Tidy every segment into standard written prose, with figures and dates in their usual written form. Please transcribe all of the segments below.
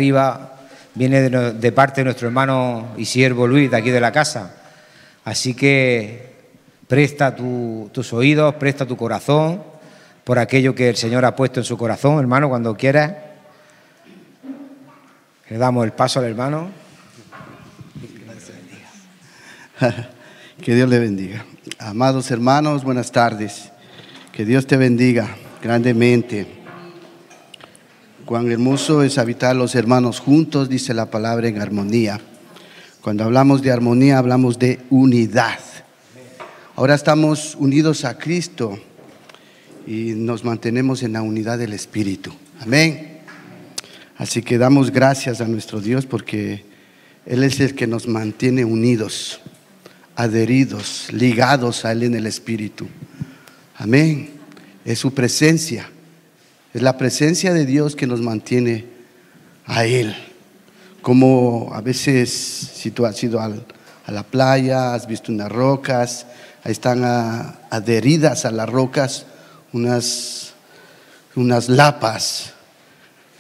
arriba viene de parte de nuestro hermano y siervo Luis, de aquí de la casa. Así que presta tus oídos, presta tu corazón por aquello que el Señor ha puesto en su corazón, hermano, cuando quieras. Le damos el paso al hermano. Que Dios le bendiga. Amados hermanos, buenas tardes. Que Dios te bendiga grandemente. Cuán hermoso es habitar los hermanos juntos, dice la palabra, en armonía. Cuando hablamos de armonía, hablamos de unidad. Ahora estamos unidos a Cristo y nos mantenemos en la unidad del Espíritu. Amén. Así que damos gracias a nuestro Dios porque Él es el que nos mantiene unidos, adheridos, ligados a Él en el Espíritu. Amén. Es su presencia. Es la presencia de Dios que nos mantiene a Él. Como a veces, si tú has ido a la playa, has visto unas rocas, ahí están adheridas a las rocas unas lapas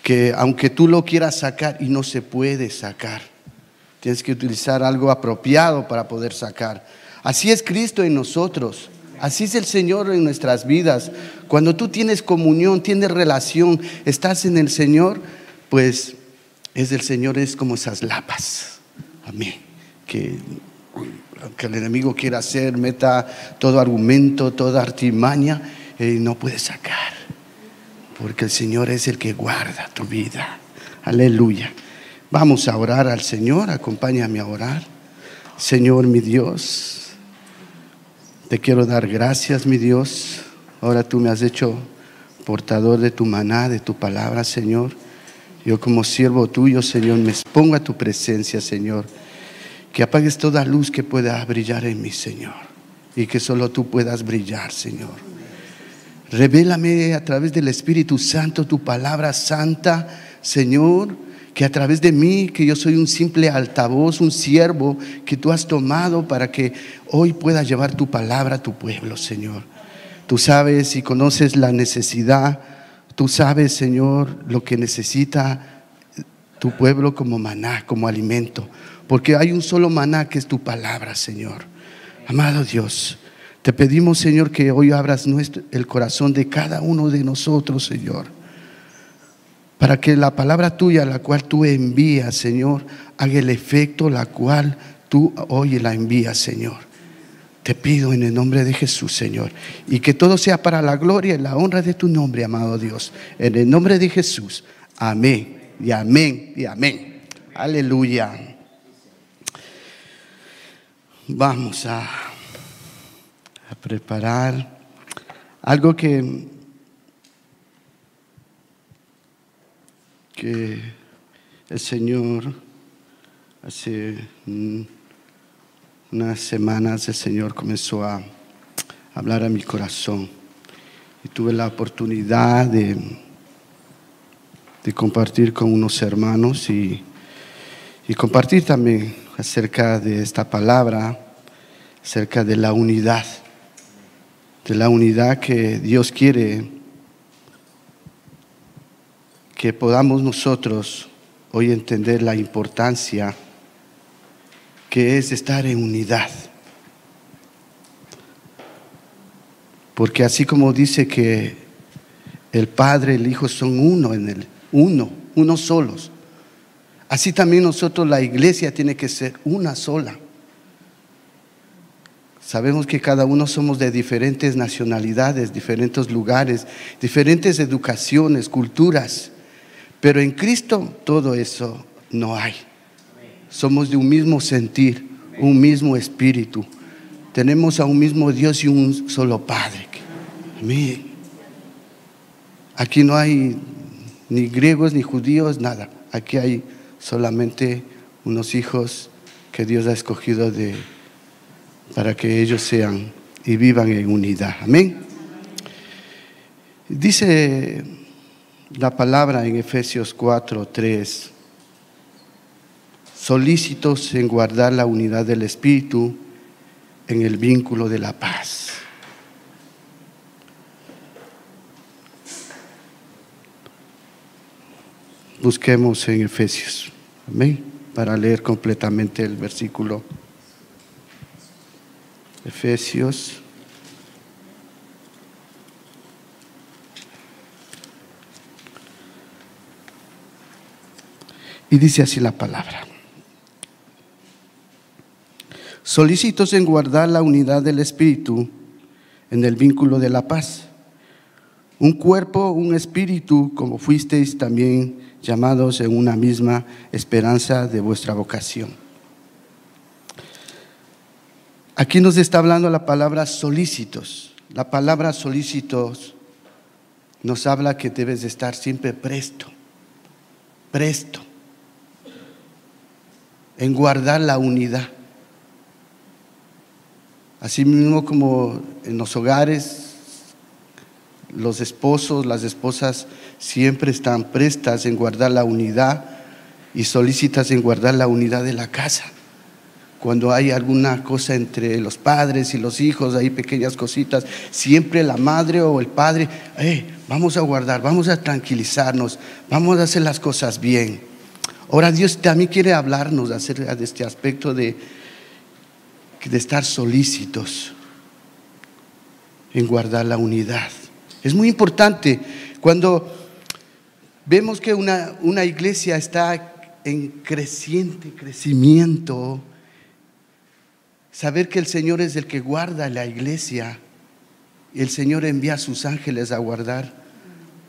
que aunque tú lo quieras sacar y no se puede sacar, tienes que utilizar algo apropiado para poder sacar. Así es Cristo en nosotros. Así es el Señor en nuestras vidas. Cuando tú tienes comunión, tienes relación, estás en el Señor, pues es el Señor, es como esas lapas. Amén. Que el enemigo quiera hacer, meta todo argumento, toda artimaña, y no puede sacar. Porque el Señor es el que guarda tu vida. Aleluya. Vamos a orar al Señor. Acompáñame a orar. Señor, mi Dios, te quiero dar gracias, mi Dios. Ahora tú me has hecho portador de tu maná, de tu palabra, Señor. Yo como siervo tuyo, Señor, me expongo a tu presencia, Señor. Que apagues toda luz que pueda brillar en mí, Señor. Y que solo tú puedas brillar, Señor. Revélame a través del Espíritu Santo tu palabra santa, Señor. Que a través de mí, que yo soy un simple altavoz, un siervo que tú has tomado para que hoy pueda llevar tu palabra a tu pueblo, Señor. Tú sabes y conoces la necesidad. Tú sabes, Señor, lo que necesita tu pueblo como maná, como alimento. Porque hay un solo maná que es tu palabra, Señor. Amado Dios, te pedimos, Señor, que hoy abras el corazón de cada uno de nosotros, Señor. Para que la palabra tuya, la cual tú envías, Señor, haga el efecto la cual tú hoy la envías, Señor. Te pido en el nombre de Jesús, Señor, y que todo sea para la gloria y la honra de tu nombre, amado Dios. En el nombre de Jesús. Amén y amén y amén. Aleluya. Vamos a preparar algo que el Señor hace unas semanas el Señor comenzó a hablar a mi corazón y tuve la oportunidad de compartir con unos hermanos y compartir también acerca de esta palabra, acerca de la unidad que Dios quiere que podamos nosotros hoy entender la importancia que es estar en unidad. Porque así como dice que el Padre y el Hijo son uno solos, así también nosotros, la iglesia, tiene que ser una sola. Sabemos que cada uno somos de diferentes nacionalidades, diferentes lugares, diferentes educaciones, culturas. Pero en Cristo todo eso no hay. Somos de un mismo sentir, un mismo espíritu. Tenemos a un mismo Dios y un solo Padre. Amén. Aquí no hay ni griegos ni judíos, nada. Aquí hay solamente unos hijos que Dios ha escogido para que ellos sean y vivan en unidad. Amén. Dice la palabra en Efesios 4:3, solícitos en guardar la unidad del Espíritu en el vínculo de la paz. Busquemos en Efesios, amén, para leer completamente el versículo. Efesios. Y dice así la palabra: solícitos en guardar la unidad del Espíritu en el vínculo de la paz. Un cuerpo, un espíritu, como fuisteis también llamados en una misma esperanza de vuestra vocación. Aquí nos está hablando la palabra solícitos. La palabra solícitos nos habla que debes de estar siempre presto en guardar la unidad. Así mismo como en los hogares, los esposos, las esposas siempre están prestas en guardar la unidad y solícitas en guardar la unidad de la casa. Cuando hay alguna cosa entre los padres y los hijos, hay pequeñas cositas, siempre la madre o el padre, vamos a guardar, vamos a tranquilizarnos, vamos a hacer las cosas bien. Ahora Dios también quiere hablarnos acerca de este aspecto de estar solícitos en guardar la unidad. Es muy importante cuando vemos que una iglesia está en creciente crecimiento, saber que el Señor es el que guarda la iglesia y el Señor envía a sus ángeles a guardar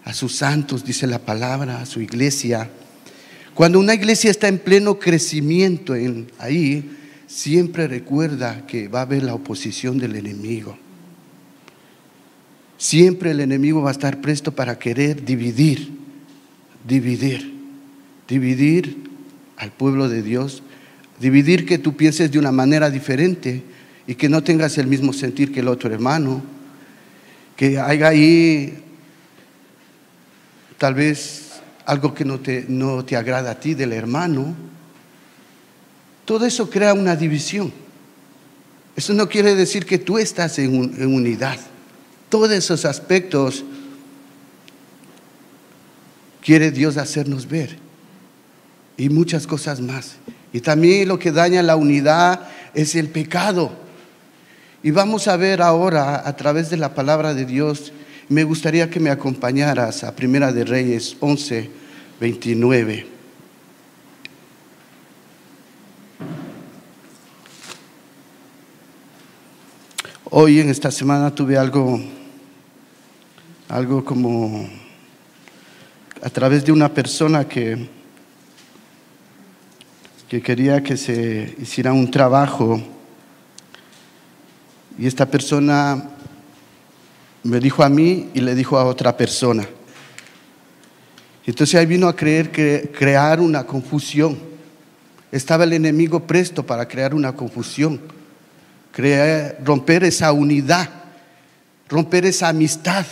a sus santos, dice la palabra, a su iglesia. Cuando una iglesia está en pleno crecimiento ahí, siempre recuerda que va a haber la oposición del enemigo. Siempre el enemigo va a estar presto para querer dividir al pueblo de Dios, dividir que tú pienses de una manera diferente y que no tengas el mismo sentir que el otro hermano, que haya ahí tal vez algo que no te agrada a ti del hermano. Todo eso crea una división. Eso no quiere decir que tú estás en unidad. Todos esos aspectos quiere Dios hacernos ver, y muchas cosas más. Y también lo que daña la unidad es el pecado. Y vamos a ver ahora a través de la palabra de Dios. Me gustaría que me acompañaras a Primera de Reyes 11:29. Hoy en esta semana tuve algo como a través de una persona que quería que se hiciera un trabajo, y esta persona me dijo a mí y le dijo a otra persona. Entonces ahí vino a crear una confusión. Estaba el enemigo presto para crear una confusión, romper esa unidad, romper esa amistad.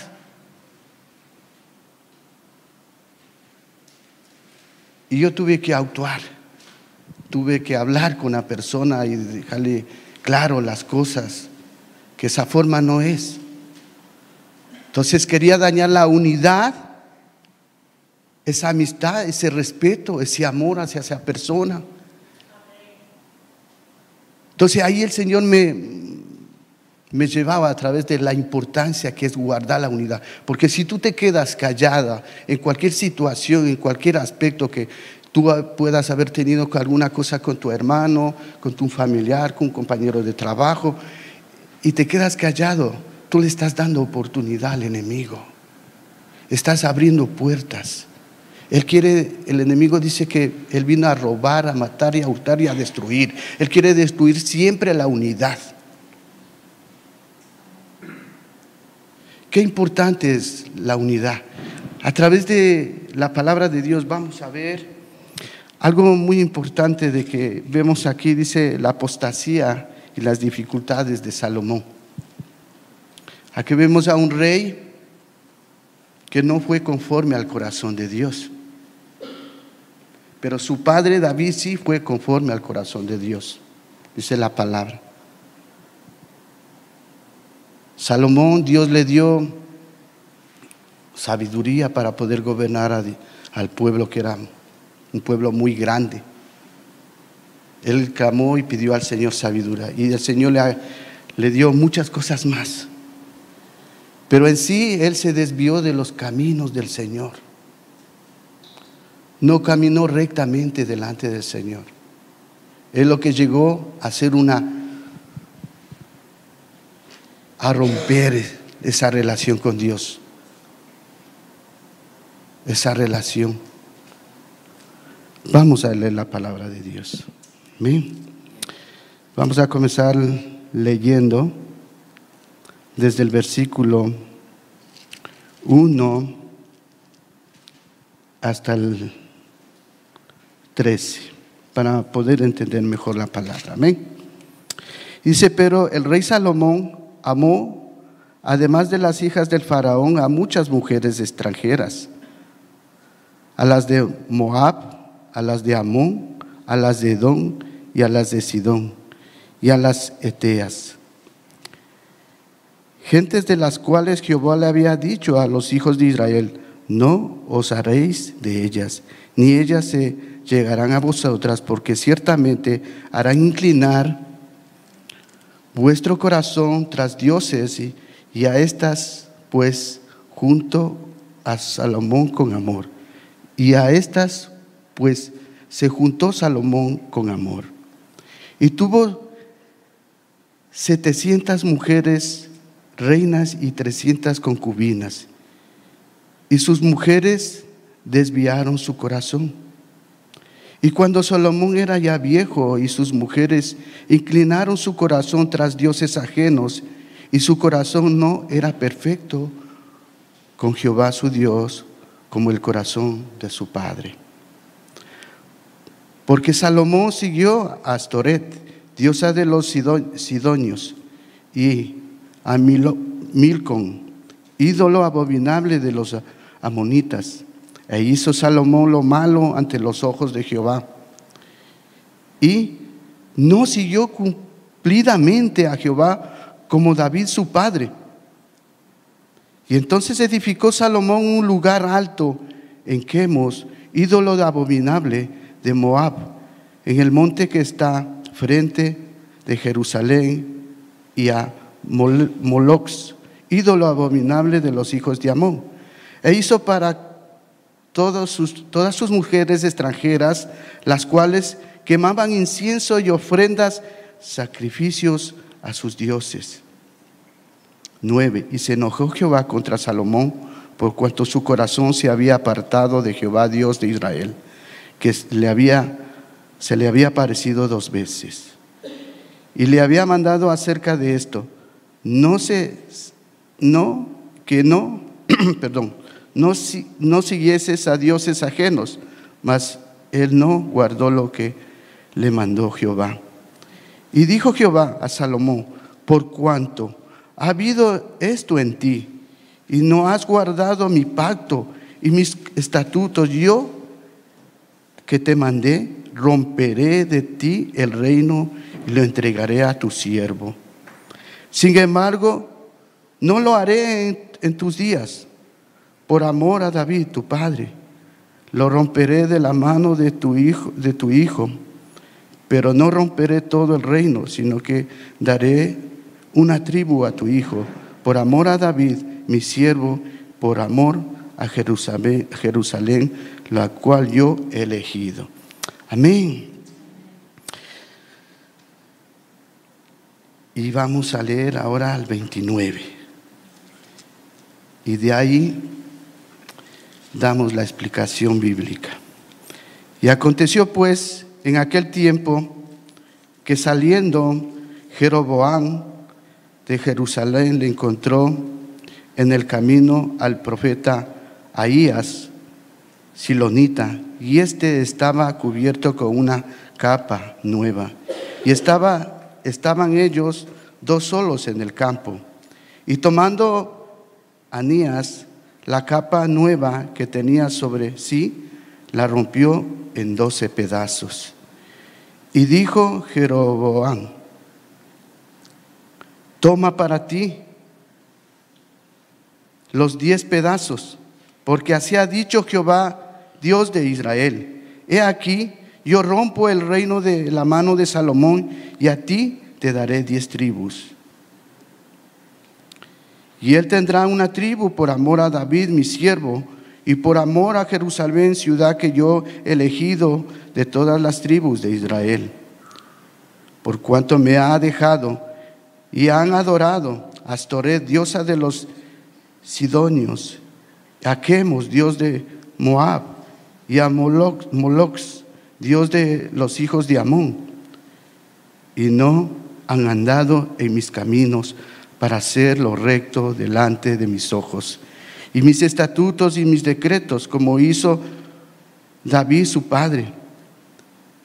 Y yo tuve que actuar, tuve que hablar con la persona y dejarle claro las cosas, que esa forma no es. Entonces quería dañar la unidad, esa amistad, ese respeto, ese amor hacia esa persona. Entonces ahí el Señor me llevaba a través de la importancia que es guardar la unidad. Porque si tú te quedas callada en cualquier situación, en cualquier aspecto que tú puedas haber tenido alguna cosa con tu hermano, con tu familiar, con un compañero de trabajo, y te quedas callado, tú le estás dando oportunidad al enemigo. Estás abriendo puertas. El enemigo dice que él vino a robar, a matar y a hurtar y a destruir. Él quiere destruir siempre la unidad. Qué importante es la unidad. A través de la palabra de Dios vamos a ver algo muy importante de que vemos aquí. Dice la apostasía y las dificultades de Salomón. Aquí vemos a un rey que no fue conforme al corazón de Dios, pero su padre David sí fue conforme al corazón de Dios, dice la palabra. Salomón, Dios le dio sabiduría para poder gobernar al pueblo, que era un pueblo muy grande. Él clamó y pidió al Señor sabiduría, y el Señor le dio muchas cosas más. Pero en sí él se desvió de los caminos del Señor. No caminó rectamente delante del Señor. Es lo que llegó a hacer a romper esa relación con Dios. Esa relación. Vamos a leer la palabra de Dios. Amén. Vamos a comenzar leyendo desde el versículo 1 hasta el 13, para poder entender mejor la palabra. Amén. Dice: pero el rey Salomón amó, además de las hijas del faraón, a muchas mujeres extranjeras, a las de Moab, a las de Amón, a las de Edom y a las de Sidón y a las Eteas, gentes de las cuales Jehová le había dicho a los hijos de Israel: no os haréis de ellas, ni ellas se llegarán a vosotras, porque ciertamente harán inclinar vuestro corazón tras dioses, y a estas pues junto a Salomón con amor. Y a estas pues se juntó Salomón con amor. Y tuvo 700 mujeres reinas y 300 concubinas. Y sus mujeres desviaron su corazón. Y cuando Salomón era ya viejo y sus mujeres inclinaron su corazón tras dioses ajenos, y su corazón no era perfecto con Jehová su Dios, como el corazón de su padre. Porque Salomón siguió a Astoret, diosa de los sidonios, y a Milcom, ídolo abominable de los amonitas. E hizo Salomón lo malo ante los ojos de Jehová, y no siguió cumplidamente a Jehová como David su padre. Y entonces edificó Salomón un lugar alto en Quemos, ídolo abominable de Moab, en el monte que está frente de Jerusalén, y a Molox, ídolo abominable de los hijos de Amón. E hizo para todas sus mujeres extranjeras, las cuales quemaban incienso y ofrendas, sacrificios a sus dioses. 9. Y se enojó Jehová contra Salomón, por cuanto su corazón se había apartado de Jehová Dios de Israel, que se le había aparecido 2 veces. Y le había mandado acerca de esto: no siguieses a dioses ajenos. Mas él no guardó lo que le mandó Jehová. Y dijo Jehová a Salomón: por cuanto ha habido esto en ti, y no has guardado mi pacto y mis estatutos, yo que te mandé, romperé de ti el reino y lo entregaré a tu siervo. Sin embargo, no lo haré en tus días, por amor a David tu padre. Lo romperé de la mano de tu hijo, pero no romperé todo el reino, sino que daré una tribu a tu hijo, por amor a David mi siervo, por amor a Jerusalén, la cual yo he elegido. Amén. Y vamos a leer ahora al 29. Y de ahí damos la explicación bíblica. Y aconteció pues en aquel tiempo que saliendo Jeroboam de Jerusalén, le encontró en el camino al profeta Ahías, silonita, y estaba cubierto con una capa nueva. Y estaban ellos 2 solos en el campo. Y tomando Anías la capa nueva que tenía sobre sí, la rompió en 12 pedazos. Y dijo Jeroboam: toma para ti los 10 pedazos, porque así ha dicho Jehová: Dios de Israel, he aquí, yo rompo el reino de la mano de Salomón y a ti te daré 10 tribus. Y él tendrá una tribu por amor a David, mi siervo, y por amor a Jerusalén, ciudad que yo he elegido de todas las tribus de Israel. Por cuanto me ha dejado y han adorado a Astoret, diosa de los sidonios, a Quemos, dios de Moab, y a Moloch, dios de los hijos de Amón, y no han andado en mis caminos para hacer lo recto delante de mis ojos, y mis estatutos y mis decretos, como hizo David su padre.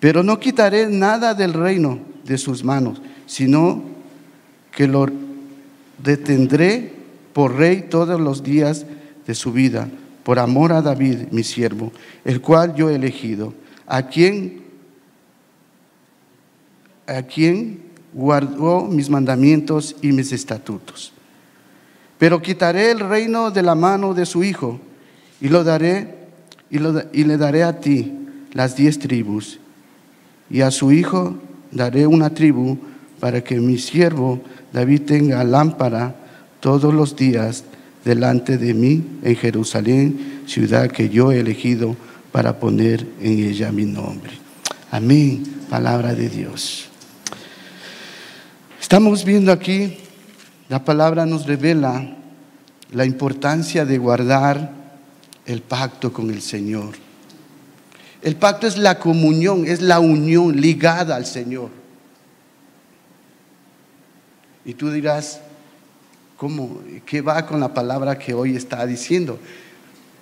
Pero no quitaré nada del reino de sus manos, sino que lo detendré por rey todos los días de su vida, por amor a David, mi siervo, el cual yo he elegido, a quien guardó mis mandamientos y mis estatutos. Pero quitaré el reino de la mano de su hijo y le daré a ti las 10 tribus, y a su hijo daré una tribu, para que mi siervo David tenga lámpara todos los días delante de mí en Jerusalén, ciudad que yo he elegido para poner en ella mi nombre. Amén. Palabra de Dios. Estamos viendo aquí, la palabra nos revela la importancia de guardar el pacto con el Señor. El pacto es la comunión, es la unión ligada al Señor. Y tú dirás, ¿cómo? ¿Qué va con la palabra que hoy está diciendo?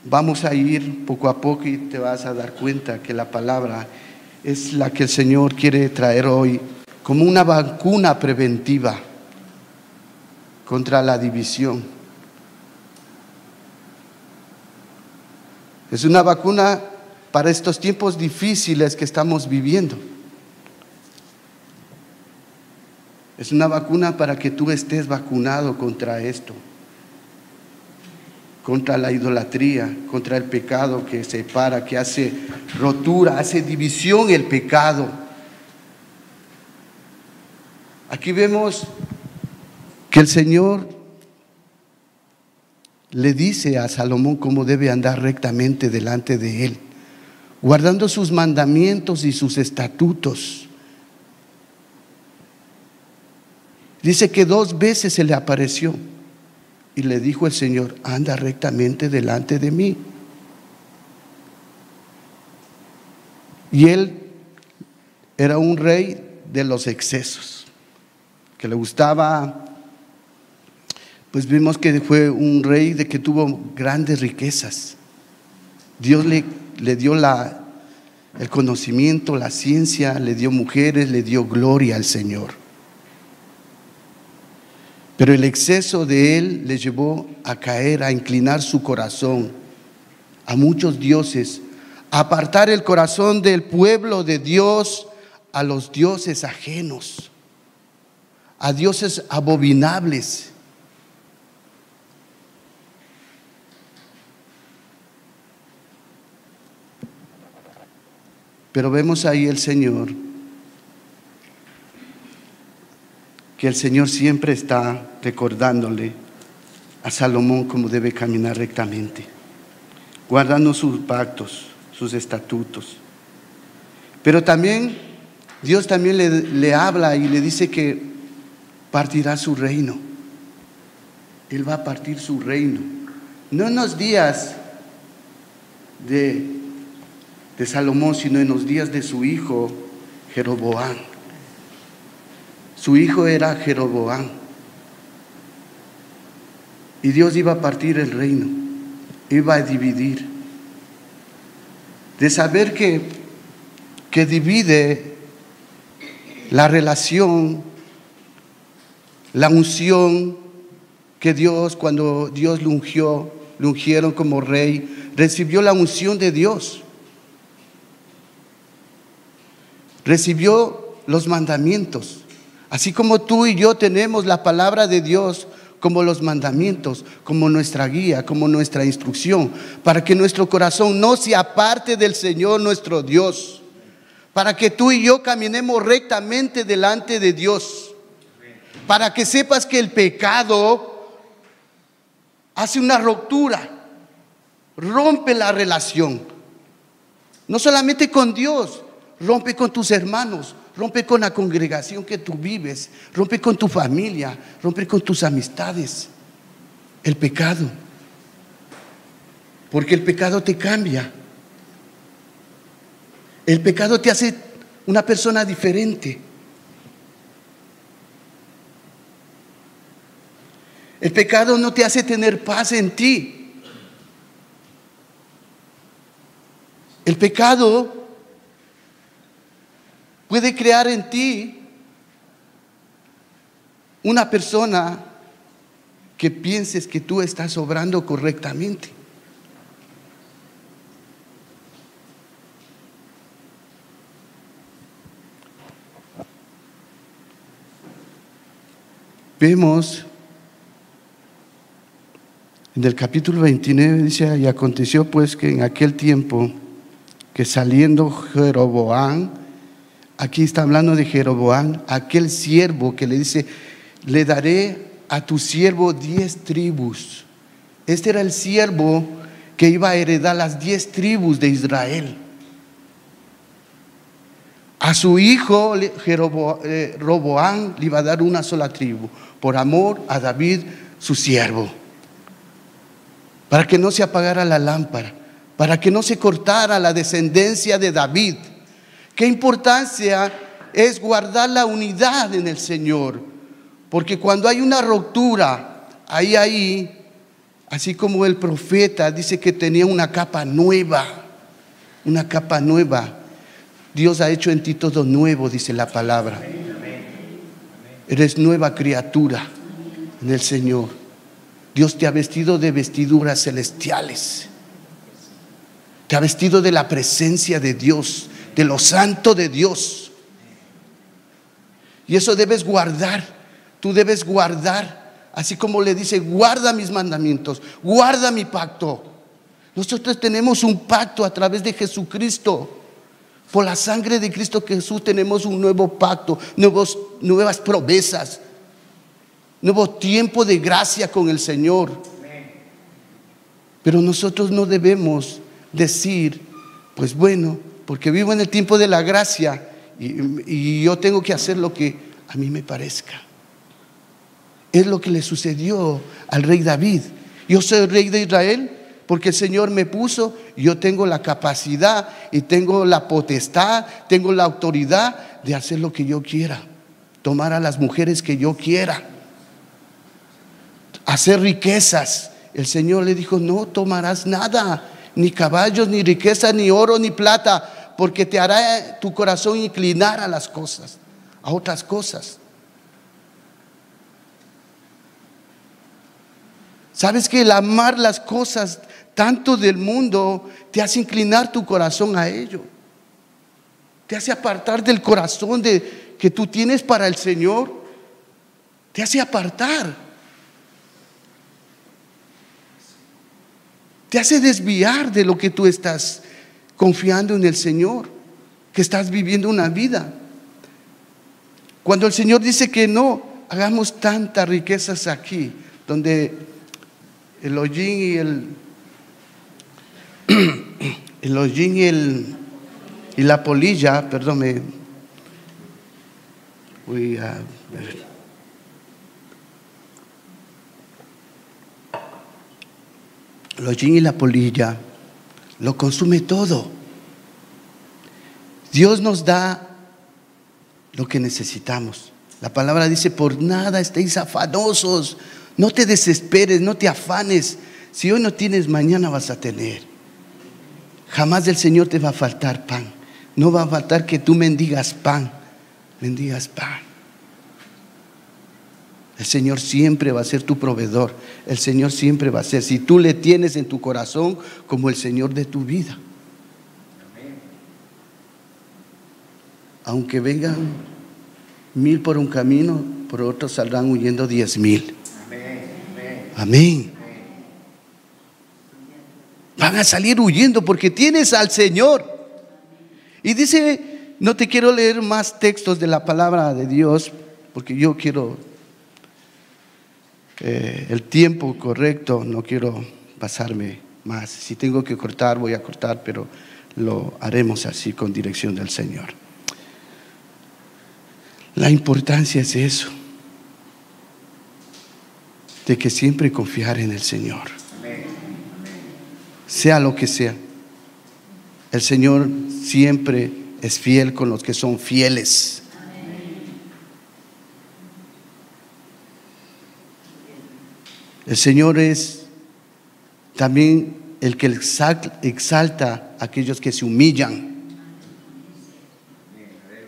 Vamos a ir poco a poco y te vas a dar cuenta que la palabra es la que el Señor quiere traer hoy como una vacuna preventiva contra la división. Es una vacuna para estos tiempos difíciles que estamos viviendo. Es una vacuna para que tú estés vacunado contra esto, contra la idolatría, contra el pecado que separa, que hace rotura, hace división el pecado. Aquí vemos que el Señor le dice a Salomón cómo debe andar rectamente delante de él, guardando sus mandamientos y sus estatutos. Dice que 2 veces se le apareció y le dijo el Señor: anda rectamente delante de mí. Y él era un rey de los excesos, que le gustaba, pues vimos que fue un rey de que tuvo grandes riquezas. Dios le dio el conocimiento, la ciencia, le dio mujeres, le dio gloria al Señor. Pero el exceso de él le llevó a caer, a inclinar su corazón a muchos dioses, a apartar el corazón del pueblo de Dios a los dioses ajenos, a dioses abominables. Pero vemos ahí el Señor, que el Señor siempre está recordándole a Salomón cómo debe caminar rectamente, guardando sus pactos, sus estatutos. Pero también Dios también le habla y le dice que partirá su reino. Él va a partir su reino, no en los días de Salomón, sino en los días de su hijo Jeroboam. Su hijo era Jeroboam, y Dios iba a partir el reino, iba a dividir. De saber que divide la relación, la unción que Dios, cuando Dios lo ungieron como rey, recibió la unción de Dios, recibió los mandamientos. Así como tú y yo tenemos la palabra de Dios como los mandamientos, como nuestra guía, como nuestra instrucción, para que nuestro corazón no se aparte del Señor nuestro Dios, para que tú y yo caminemos rectamente delante de Dios, para que sepas que el pecado hace una ruptura, rompe la relación, no solamente con Dios, rompe con tus hermanos, rompe con la congregación que tú vives, rompe con tu familia, rompe con tus amistades. El pecado, porque el pecado te cambia. El pecado te hace una persona diferente. El pecado no te hace tener paz en ti. El pecado puede crear en ti una persona que pienses que tú estás obrando correctamente. Vemos en el capítulo 29, dice: y aconteció pues que en aquel tiempo que saliendo Jeroboam, aquí está hablando de Jeroboam, aquel siervo que le dice: le daré a tu siervo 10 tribus. Este era el siervo que iba a heredar las 10 tribus de Israel. A su hijo Roboam le iba a dar una sola tribu, por amor a David su siervo, para que no se apagara la lámpara, para que no se cortara la descendencia de David. Qué importancia es guardar la unidad en el Señor, porque cuando hay una ruptura, así como el profeta dice que tenía una capa nueva, Dios ha hecho en ti todo nuevo, dice la palabra. Eres nueva criatura en el Señor. Dios te ha vestido de vestiduras celestiales, te ha vestido de la presencia de Dios, de lo santo de Dios. Y eso debes guardar. Tú debes guardar, así como le dice: guarda mis mandamientos, guarda mi pacto. Nosotros tenemos un pacto a través de Jesucristo. Por la sangre de Cristo Jesús tenemos un nuevo pacto, nuevas promesas, nuevo tiempo de gracia con el Señor. Pero nosotros no debemos decir: pues bueno, porque vivo en el tiempo de la gracia y yo tengo que hacer lo que a mí me parezca. Es lo que le sucedió al rey David. Yo soy rey de Israel porque el Señor me puso. Yo tengo la capacidad y tengo la potestad, tengo la autoridad de hacer lo que yo quiera, tomar a las mujeres que yo quiera, hacer riquezas. El Señor le dijo: no tomarás nada, ni caballos, ni riqueza, ni oro, ni plata, porque te hará tu corazón inclinar a las cosas, a otras cosas. ¿Sabes que el amar las cosas tanto del mundo te hace inclinar tu corazón a ello? Te hace apartar del corazón que tú tienes para el Señor. Te hace apartar. Te hace desviar de lo que tú estás confiando en el Señor, que estás viviendo una vida. Cuando el Señor dice que no hagamos tantas riquezas aquí, donde el hollín y la polilla, perdón, voy a ver. El hollín y la polilla lo consume todo. Dios nos da lo que necesitamos. La palabra dice: por nada estéis afanosos. No te desesperes, no te afanes. Si hoy no tienes, mañana vas a tener. Jamás del Señor te va a faltar pan. No va a faltar que tú mendigas pan. Mendigas pan. El Señor siempre va a ser tu proveedor. El Señor siempre va a ser, si tú le tienes en tu corazón como el Señor de tu vida. Aunque vengan 1000 por un camino, por otro saldrán huyendo 10,000. Amén. Van a salir huyendo porque tienes al Señor. Y dice, no te quiero leer más textos de la palabra de Dios, porque yo quiero el tiempo correcto, no quiero pasarme más. Si tengo que cortar, voy a cortar, pero lo haremos así con dirección del Señor. La importancia es eso, de que siempre confiar en el Señor, sea lo que sea. El Señor siempre es fiel con los que son fieles. El Señor es también el que exalta a aquellos que se humillan.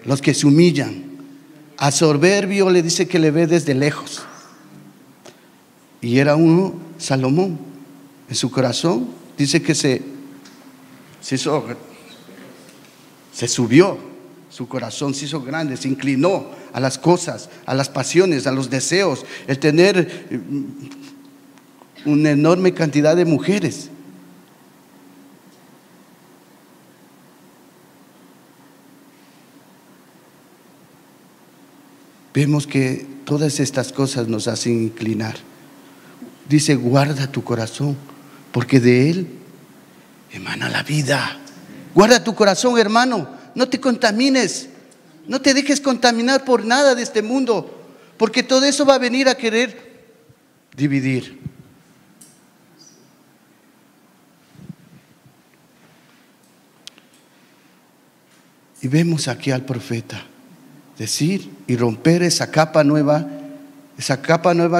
Los que se humillan. A soberbio le dice que le ve desde lejos. Y era uno, Salomón, en su corazón dice que se subió, su corazón se hizo grande, se inclinó a las cosas, a las pasiones, a los deseos, el tener una enorme cantidad de mujeres. Vemos que todas estas cosas nos hacen inclinar. Dice, guarda tu corazón, porque de él emana la vida. Guarda tu corazón, hermano, no te contamines, no te dejes contaminar por nada de este mundo, porque todo eso va a venir a querer dividir. Y vemos aquí al profeta decir y romper esa capa nueva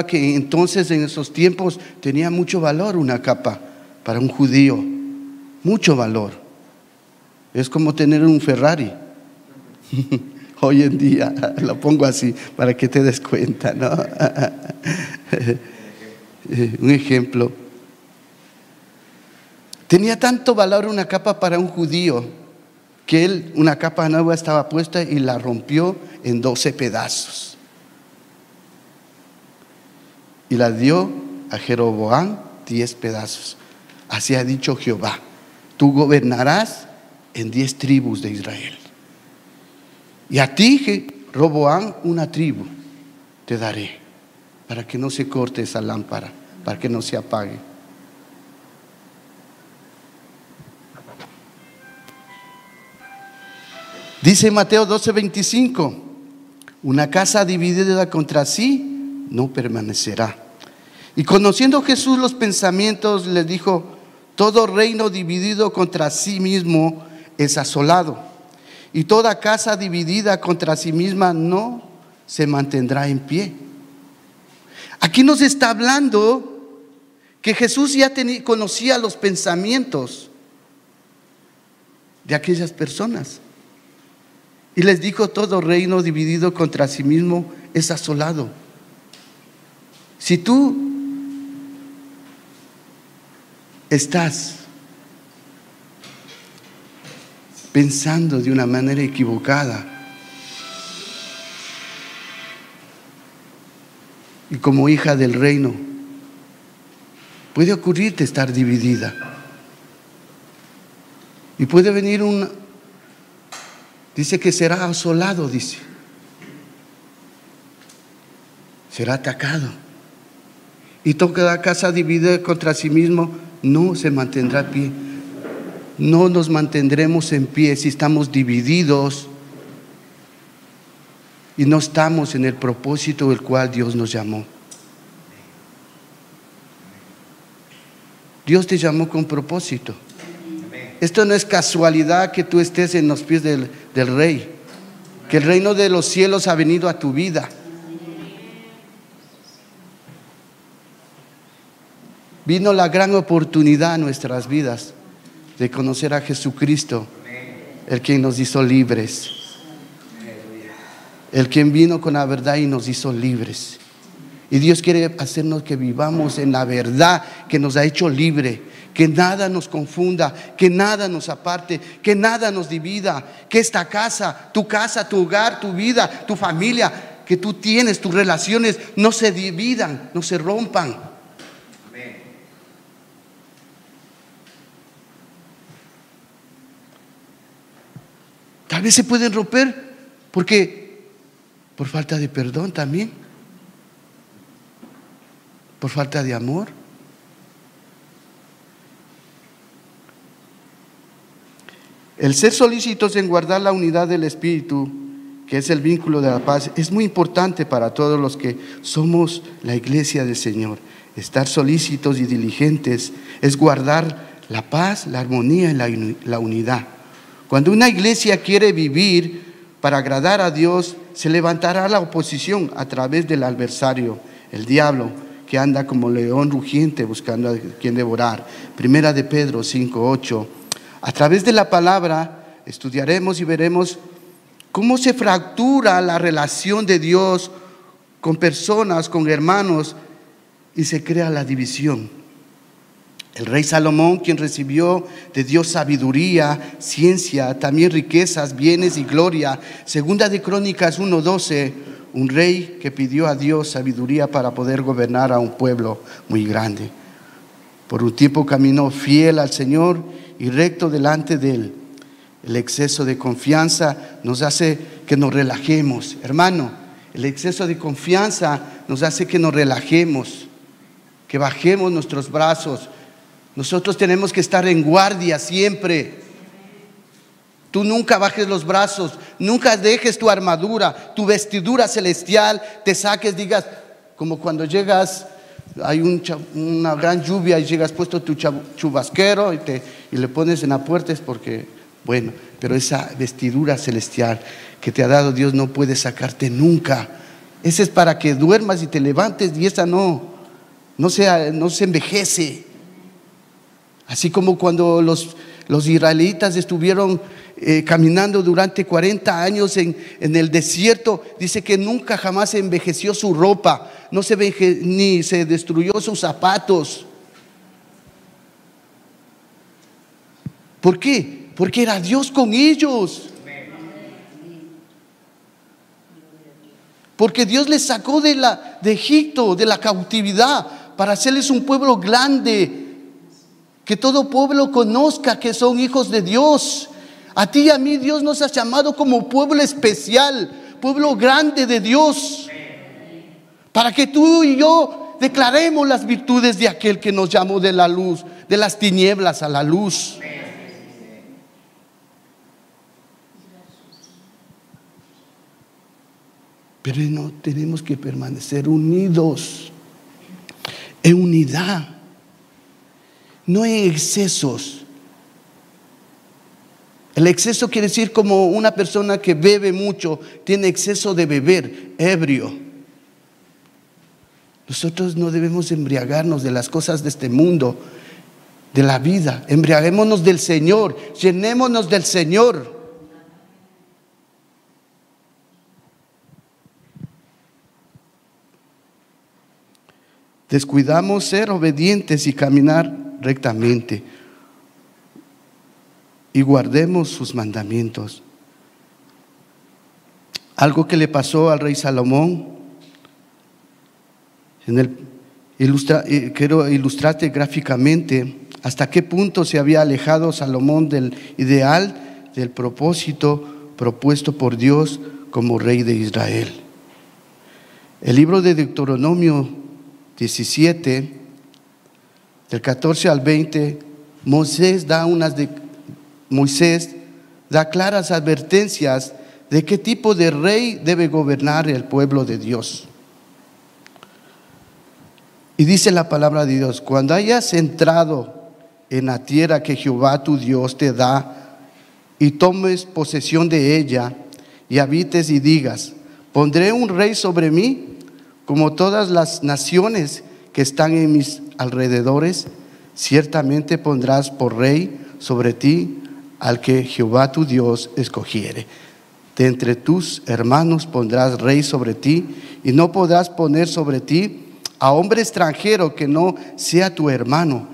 que entonces en esos tiempos tenía mucho valor, una capa para un judío, mucho valor. Es como tener un Ferrari. Hoy en día lo pongo así para que te des cuenta, ¿no? Un ejemplo. Tenía tanto valor una capa para un judío que él, una capa nueva estaba puesta y la rompió en 12 pedazos. Y la dio a Jeroboam 10 pedazos. Así ha dicho Jehová: tú gobernarás en 10 tribus de Israel. Y a ti, Roboam, una tribu te daré, para que no se corte esa lámpara, para que no se apague. Dice Mateo 12:25: una casa dividida contra sí no permanecerá. Y conociendo Jesús los pensamientos, les dijo: todo reino dividido contra sí mismo es asolado, y toda casa dividida contra sí misma no se mantendrá en pie. Aquí nos está hablando que Jesús ya conocía los pensamientos de aquellas personas. Y les dijo: todo reino dividido contra sí mismo es asolado. Si tú estás pensando de una manera equivocada, y como hija del reino, puede ocurrirte estar dividida. Y puede venir dice que será asolado, dice. Será atacado. Y toda casa dividida contra sí mismo no se mantendrá en pie. No nos mantendremos en pie si estamos divididos y no estamos en el propósito del cual Dios nos llamó. Dios te llamó con propósito. Esto no es casualidad que tú estés en los pies del Rey, que el reino de los cielos ha venido a tu vida. Vino la gran oportunidad en nuestras vidas de conocer a Jesucristo, el quien nos hizo libres, el quien vino con la verdad y nos hizo libres. Y Dios quiere hacernos que vivamos en la verdad que nos ha hecho libre. Que nada nos confunda, que nada nos aparte, que nada nos divida, que esta casa, tu hogar, tu vida, tu familia que tú tienes, tus relaciones no se dividan, no se rompan, vez se pueden romper porque por falta de perdón también, por falta de amor. El ser solícitos en guardar la unidad del Espíritu, que es el vínculo de la paz, es muy importante para todos los que somos la iglesia del Señor. Estar solícitos y diligentes es guardar la paz, la armonía y la unidad. Cuando una iglesia quiere vivir para agradar a Dios, se levantará la oposición a través del adversario, el diablo, que anda como león rugiente buscando a quien devorar. Primera de Pedro 5:8. A través de la palabra estudiaremos y veremos cómo se fractura la relación de Dios con personas, con hermanos, y se crea la división. El rey Salomón, quien recibió de Dios sabiduría, ciencia, también riquezas, bienes y gloria. Segunda de Crónicas 1:12, un rey que pidió a Dios sabiduría para poder gobernar a un pueblo muy grande. Por un tiempo caminó fiel al Señor y recto delante de Él. El exceso de confianza nos hace que nos relajemos. Hermano, el exceso de confianza nos hace que nos relajemos, que bajemos nuestros brazos. Nosotros tenemos que estar en guardia siempre. Tú nunca bajes los brazos, nunca dejes tu armadura, tu vestidura celestial, te saques, digas, como cuando llegas, hay una gran lluvia y llegas puesto tu chubasquero y le pones en la puerta, es porque, bueno, pero esa vestidura celestial que te ha dado Dios no puede sacarte nunca. Esa es para que duermas y te levantes, y esa no se envejece. Así como cuando los israelitas estuvieron caminando durante 40 años en el desierto, dice que nunca jamás se envejeció su ropa, ni se destruyó sus zapatos. ¿Por qué? Porque era Dios con ellos. Porque Dios les sacó de Egipto, de la cautividad, para hacerles un pueblo grande, que todo pueblo conozca que son hijos de Dios. A ti y a mí Dios nos ha llamado como pueblo especial, pueblo grande de Dios, para que tú y yo declaremos las virtudes de aquel que nos llamó de la luz, de las tinieblas a la luz. Pero no tenemos que permanecer unidos, en unidad, no en excesos. El exceso quiere decir como una persona que bebe mucho, tiene exceso de beber, ebrio. Nosotros no debemos embriagarnos de las cosas de este mundo, de la vida. Embriaguémonos del Señor, llenémonos del Señor. Descuidamos ser obedientes y caminar rectamente, y guardemos sus mandamientos. Algo que le pasó al rey Salomón, quiero ilustrarte gráficamente hasta qué punto se había alejado Salomón del ideal, del propósito propuesto por Dios como rey de Israel. El libro de Deuteronomio 17, del 14 al 20, Moisés da claras advertencias de qué tipo de rey debe gobernar el pueblo de Dios. Y dice la palabra de Dios: cuando hayas entrado en la tierra que Jehová tu Dios te da, y tomes posesión de ella, y habites y digas: pondré un rey sobre mí, como todas las naciones que están en mis alrededores, ciertamente pondrás por rey sobre ti al que Jehová tu Dios escogiere. De entre tus hermanos pondrás rey sobre ti, y no podrás poner sobre ti a hombre extranjero que no sea tu hermano,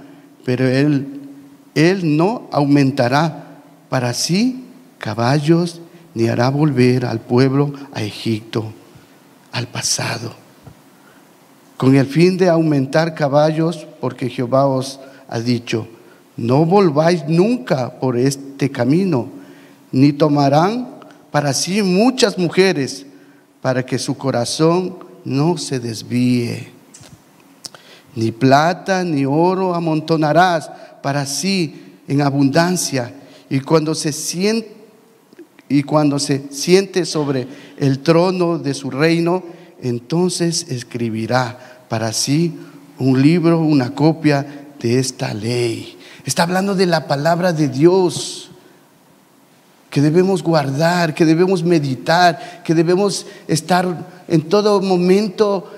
pero él no aumentará para sí caballos, ni hará volver al pueblo a Egipto, al pasado, con el fin de aumentar caballos, porque Jehová os ha dicho: no volváis nunca por este camino, ni tomarán para sí muchas mujeres, para que su corazón no se desvíe. Ni plata ni oro amontonarás para sí en abundancia, y cuando se siente sobre el trono de su reino, entonces escribirá para sí un libro, una copia de esta ley. Está hablando de la palabra de Dios, que debemos guardar, que debemos meditar, que debemos estar en todo momento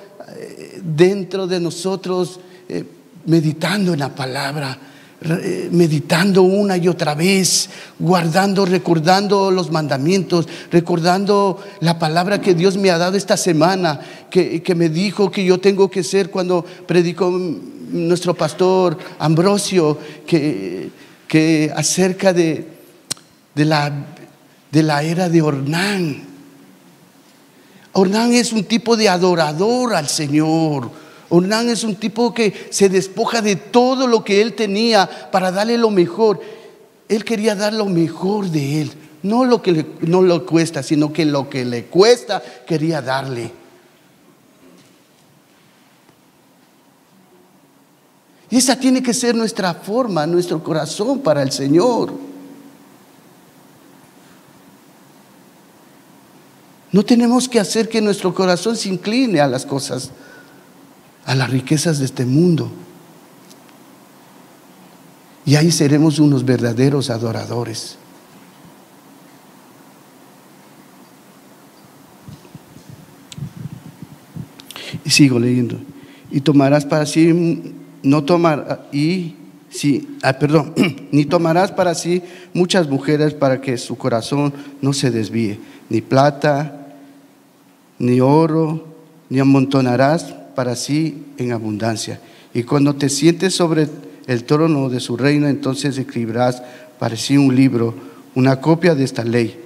dentro de nosotros, meditando en la palabra, meditando una y otra vez, guardando, recordando los mandamientos, recordando la palabra que Dios me ha dado esta semana, que me dijo que yo tengo que ser, cuando predicó nuestro pastor Ambrosio, que acerca de la era de Ornán. Ornán es un tipo de adorador al Señor. Ornán es un tipo que se despoja de todo lo que él tenía para darle lo mejor. Él quería dar lo mejor de él, no lo que no le cuesta, sino que lo que le cuesta quería darle. Y esa tiene que ser nuestra forma, nuestro corazón para el Señor. No tenemos que hacer que nuestro corazón se incline a las cosas, a las riquezas de este mundo. Y ahí seremos unos verdaderos adoradores. Y sigo leyendo. Y tomarás para sí, ni tomarás para sí muchas mujeres, para que su corazón no se desvíe. Ni plata, ni oro, ni amontonarás para sí en abundancia. Y cuando te sientes sobre el trono de su reino, entonces escribirás para sí un libro, una copia de esta ley,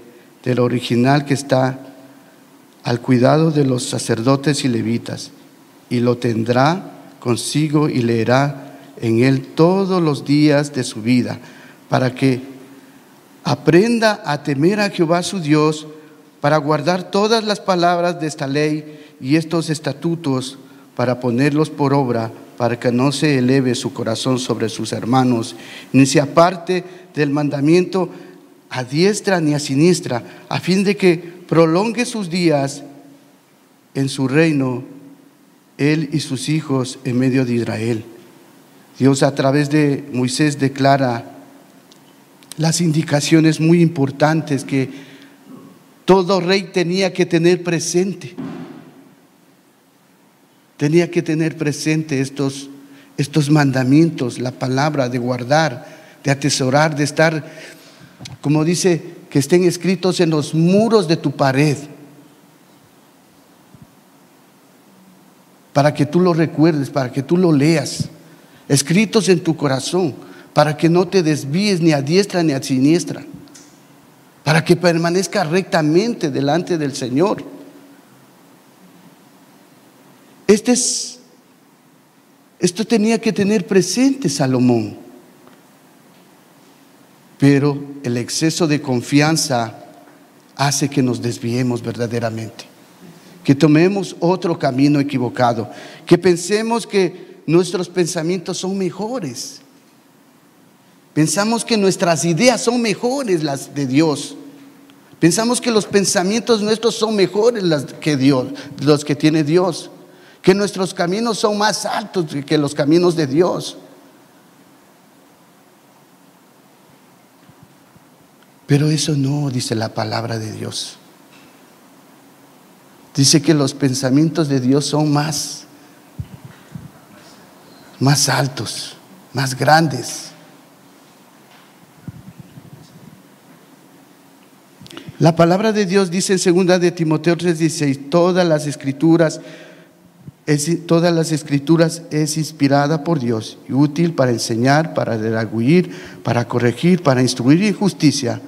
del original que está al cuidado de los sacerdotes y levitas, y lo tendrá consigo y leerá en él todos los días de su vida, para que aprenda a temer a Jehová su Dios, para guardar todas las palabras de esta ley y estos estatutos, para ponerlos por obra, para que no se eleve su corazón sobre sus hermanos, ni se aparte del mandamiento a diestra ni a siniestra, a fin de que prolongue sus días en su reino, él y sus hijos en medio de Israel. Dios a través de Moisés declara las indicaciones muy importantes que todo rey tenía que tener presente. Tenía que tener presente estos mandamientos, la palabra, de guardar, de atesorar, de estar, como dice, que estén escritos en los muros de tu pared, para que tú lo recuerdes, para que tú lo leas, escritos en tu corazón, para que no te desvíes ni a diestra ni a siniestra, para que permanezca rectamente delante del Señor. Esto tenía que tener presente Salomón, pero el exceso de confianza hace que nos desviemos verdaderamente, que tomemos otro camino equivocado, que pensemos que nuestros pensamientos son mejores. Pensamos que nuestras ideas son mejores las de Dios. Pensamos que los pensamientos nuestros son mejores los que tiene Dios, que nuestros caminos son más altos que los caminos de Dios. Pero eso no dice la palabra de Dios. Dice que los pensamientos de Dios son más altos, más grandes. La palabra de Dios dice en 2 de Timoteo 3:16, todas las escrituras es inspirada por Dios y útil para enseñar, para redarguir, para corregir, para instruir en justicia,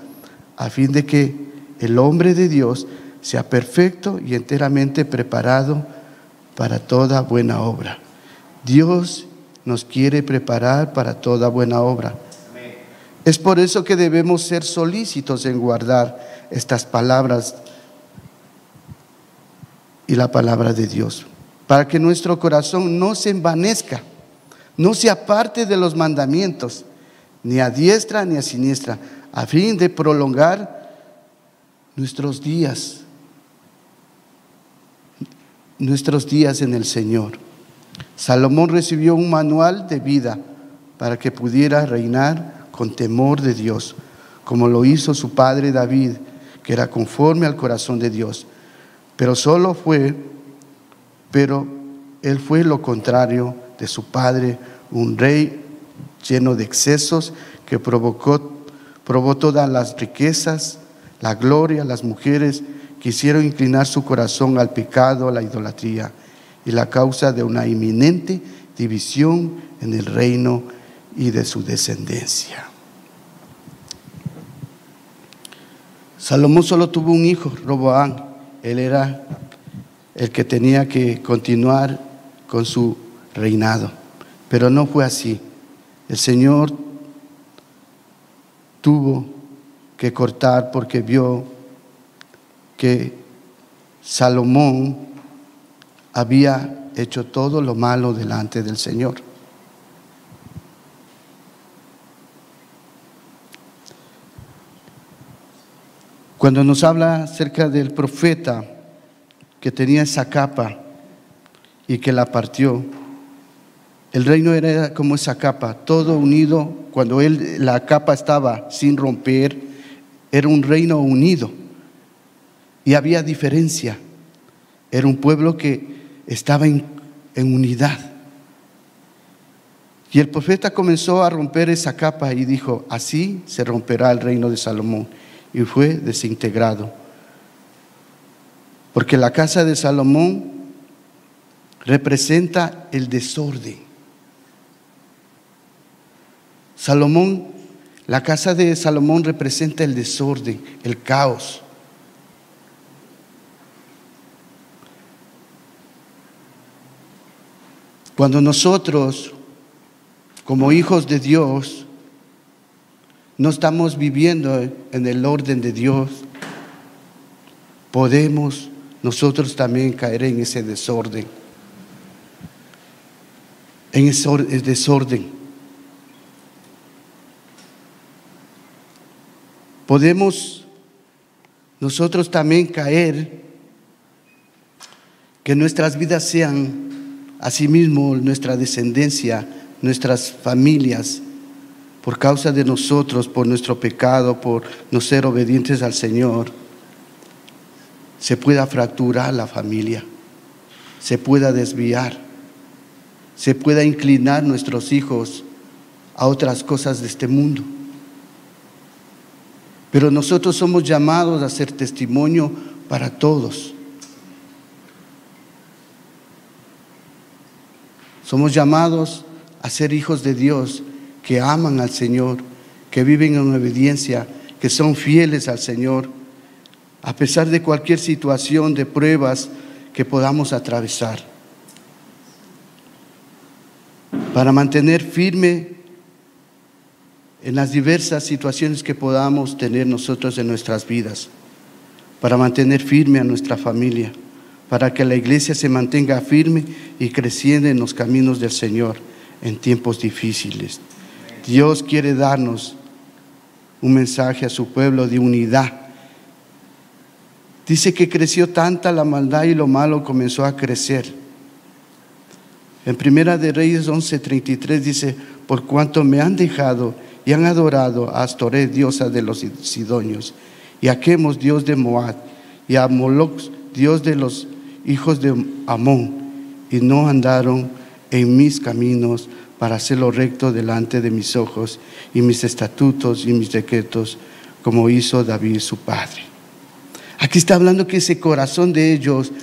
a fin de que el hombre de Dios sea perfecto y enteramente preparado para toda buena obra. Dios nos quiere preparar para toda buena obra. Es por eso que debemos ser solícitos en guardar estas palabras y la palabra de Dios, para que nuestro corazón no se envanezca, no se aparte de los mandamientos, ni a diestra ni a siniestra, a fin de prolongar nuestros días en el Señor. Salomón recibió un manual de vida para que pudiera reinar con temor de Dios, como lo hizo su padre David, que era conforme al corazón de Dios. Pero él fue lo contrario de su padre, un rey lleno de excesos que probó todas las riquezas, la gloria, las mujeres. Quisieron inclinar su corazón al pecado, a la idolatría, y la causa de una inminente división en el reino y de su descendencia. Salomón solo tuvo un hijo, Roboam. Él era el que tenía que continuar con su reinado, pero no fue así. El Señor tuvo que cortar porque vio que Salomón había hecho todo lo malo delante del Señor. Cuando nos habla acerca del profeta que tenía esa capa y que la partió, el reino era como esa capa, todo unido. Cuando la capa estaba sin romper, era un reino unido y había diferencia. Era un pueblo que estaba en unidad. Y el profeta comenzó a romper esa capa y dijo: así se romperá el reino de Salomón. Y fue desintegrado, porque la casa de Salomón representa el desorden. La casa de Salomón representa el desorden, el caos. Cuando nosotros, como hijos de Dios, no estamos viviendo en el orden de Dios, podemos nosotros también caer en ese desorden. Podemos nosotros también caer, que nuestras vidas sean asimismo nuestra descendencia, nuestras familias, por causa de nosotros, por nuestro pecado, por no ser obedientes al Señor, se pueda fracturar la familia, se pueda desviar, se pueda inclinar nuestros hijos a otras cosas de este mundo. Pero nosotros somos llamados a ser testimonio para todos. Somos llamados a ser hijos de Dios, que aman al Señor, que viven en obediencia, que son fieles al Señor, a pesar de cualquier situación de pruebas que podamos atravesar, para mantener firme en las diversas situaciones que podamos tener nosotros en nuestras vidas, para mantener firme a nuestra familia, para que la iglesia se mantenga firme y creciendo en los caminos del Señor en tiempos difíciles. Dios quiere darnos un mensaje a su pueblo de unidad. Dice que creció tanta la maldad y lo malo comenzó a crecer. En Primera de Reyes 11:33 dice: por cuanto me han dejado y han adorado a Astoret, diosa de los sidonios, y a Quemos, dios de Moab, y a Moloc, dios de los hijos de Amón, y no andaron en mis caminos para hacerlo recto delante de mis ojos, y mis estatutos y mis decretos, como hizo David su padre. Aquí está hablando que ese corazón de ellos,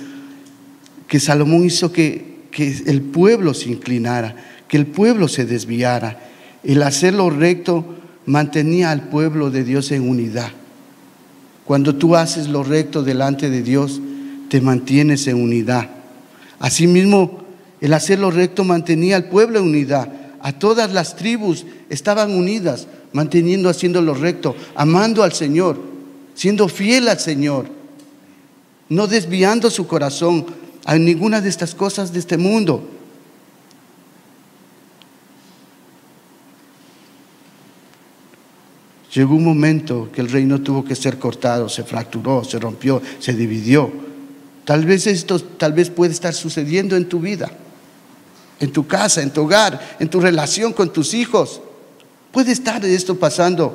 que Salomón hizo que el pueblo se inclinara, que el pueblo se desviara. El hacerlo recto mantenía al pueblo de Dios en unidad. Cuando tú haces lo recto delante de Dios, te mantienes en unidad. Asimismo, el hacerlo recto mantenía al pueblo en unidad. A todas las tribus estaban unidas, haciendo lo recto, amando al Señor. siendo fiel al Señor, no desviando su corazón a ninguna de estas cosas de este mundo. Llegó un momento que el reino tuvo que ser cortado, se fracturó, se rompió, se dividió. Tal vez puede estar sucediendo en tu vida, en tu casa, en tu hogar, en tu relación con tus hijos. Puede estar esto pasando.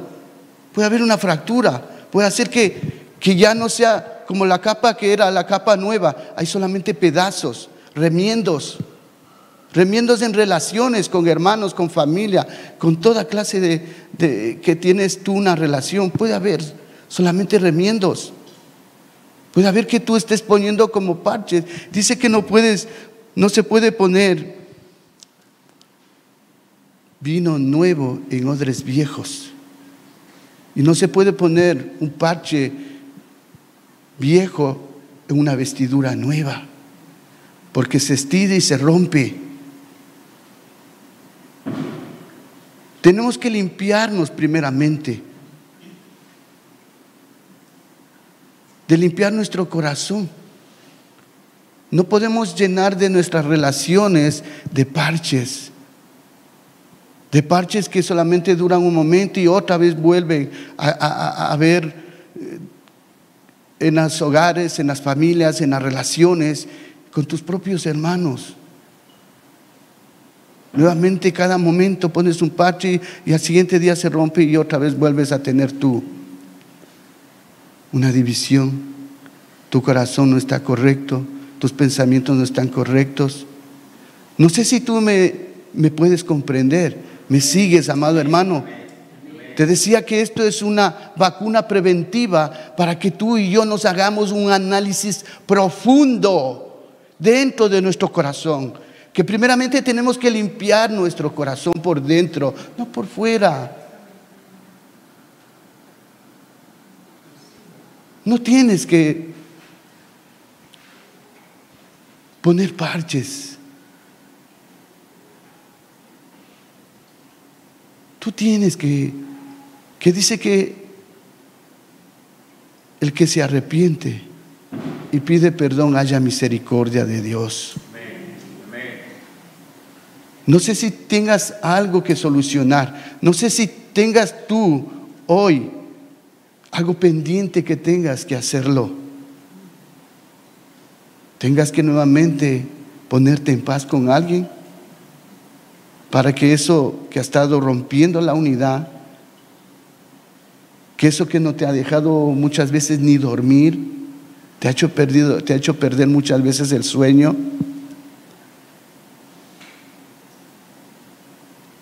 Puede haber una fractura. Puede hacer que ya no sea como la capa que era la capa nueva. Hay solamente pedazos, remiendos en relaciones con hermanos, con familia, con toda clase de que tienes tú una relación. Puede haber solamente remiendos. Puede haber que tú estés poniendo como parches. Dice que no se puede poner vino nuevo en odres viejos. Y no se puede poner un parche viejo en una vestidura nueva, porque se estira y se rompe. Tenemos que limpiarnos primeramente, de limpiar nuestro corazón. No podemos llenar de nuestras relaciones de parches que solamente duran un momento y otra vez vuelven a ver en los hogares, en las familias, en las relaciones con tus propios hermanos. Nuevamente cada momento pones un parche y al siguiente día se rompe y otra vez vuelves a tener tú una división. Tu corazón no está correcto, tus pensamientos no están correctos. No sé si tú me puedes comprender. ¿Me sigues, amado hermano? Te decía que esto es una vacuna preventiva para que tú y yo nos hagamos un análisis profundo dentro de nuestro corazón. Que primeramente tenemos que limpiar nuestro corazón por dentro, no por fuera. No tienes que poner parches. Tú tienes que dice que el que se arrepiente y pide perdón haya misericordia de Dios. No sé si tengas algo que solucionar. No sé si tengas tú hoy algo pendiente que tengas que hacerlo. Tengas que nuevamente ponerte en paz con alguien para que eso que ha estado rompiendo la unidad, que eso que no te ha dejado muchas veces ni dormir, te ha hecho perder muchas veces el sueño,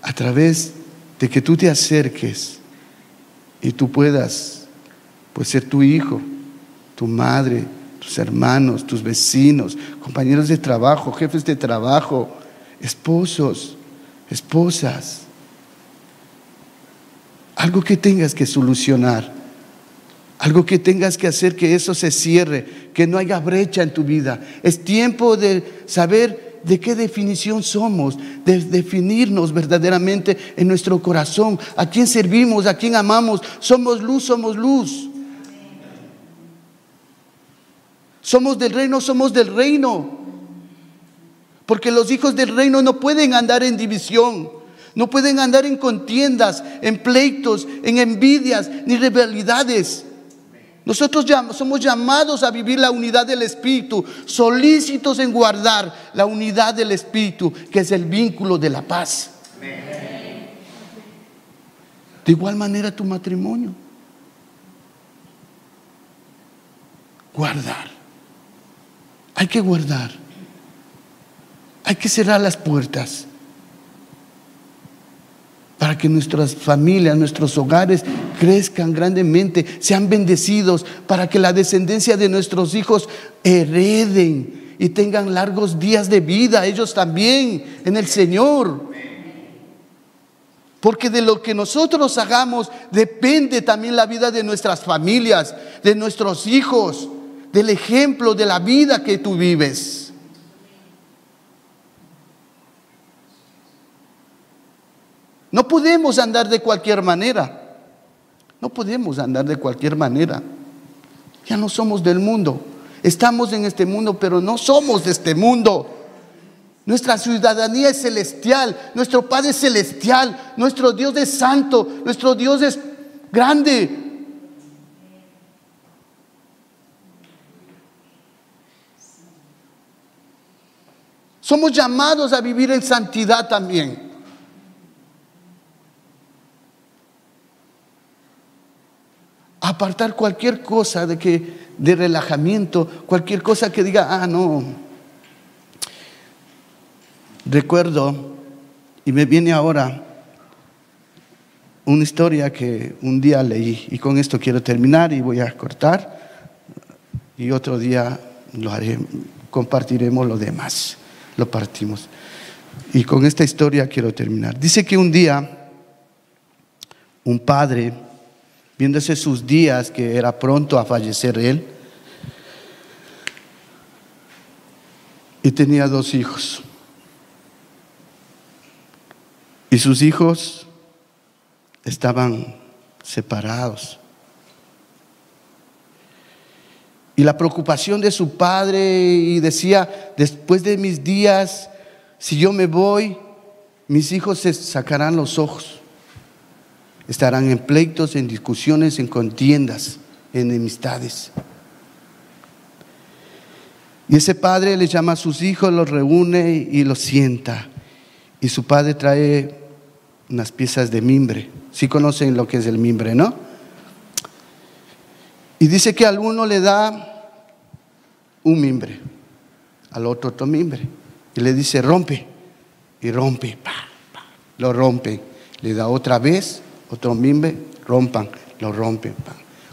a través de que tú te acerques y tú puedas pues ser tu hijo, tu madre, tus hermanos, tus vecinos, compañeros de trabajo, jefes de trabajo, esposos, esposas, algo que tengas que solucionar, algo que tengas que hacer que eso se cierre, que no haya brecha en tu vida. Es tiempo de saber de qué definición somos, de definirnos verdaderamente en nuestro corazón, a quién servimos, a quién amamos. Somos luz, somos luz. Somos del reino. Porque los hijos del reino no pueden andar en división, no pueden andar en contiendas, en pleitos, en envidias, ni rivalidades. Nosotros somos llamados a vivir la unidad del Espíritu, solícitos en guardar la unidad del Espíritu, que es el vínculo de la paz. De igual manera tu matrimonio. Guardar. Hay que guardar. Hay que cerrar las puertas para que nuestras familias, nuestros hogares crezcan grandemente, sean bendecidos, para que la descendencia de nuestros hijos hereden y tengan largos días de vida, ellos también en el Señor. Porque de lo que nosotros hagamos depende también la vida de nuestras familias, de nuestros hijos, del ejemplo de la vida que tú vives. No podemos andar de cualquier manera. No podemos andar de cualquier manera. Ya no somos del mundo. Estamos en este mundo, pero no somos de este mundo. Nuestra ciudadanía es celestial. Nuestro Padre es celestial. Nuestro Dios es santo. Nuestro Dios es grande. Somos llamados a vivir en santidad también. Apartar cualquier cosa de relajamiento, cualquier cosa que diga, no. Recuerdo, y me viene ahora una historia que un día leí, y con esto quiero terminar y voy a cortar, y otro día lo haré, compartiremos lo demás, lo partimos. Y con esta historia quiero terminar. Dice que un día un padre, viéndose sus días, que era pronto a fallecer él, y tenía 2 hijos. Y sus hijos estaban separados. Y la preocupación de su padre, y decía, después de mis días, si yo me voy, mis hijos se sacarán los ojos. Estarán en pleitos, en discusiones, en contiendas, en enemistades. Y ese padre le llama a sus hijos, los reúne y los sienta. Y su padre trae unas piezas de mimbre. Sí conocen lo que es el mimbre, ¿no? Y dice que al uno le da un mimbre, al otro otro mimbre. Y le dice, rompe. Y rompe, lo rompe. Le da otra vez otro mimbre, rompan, lo rompen.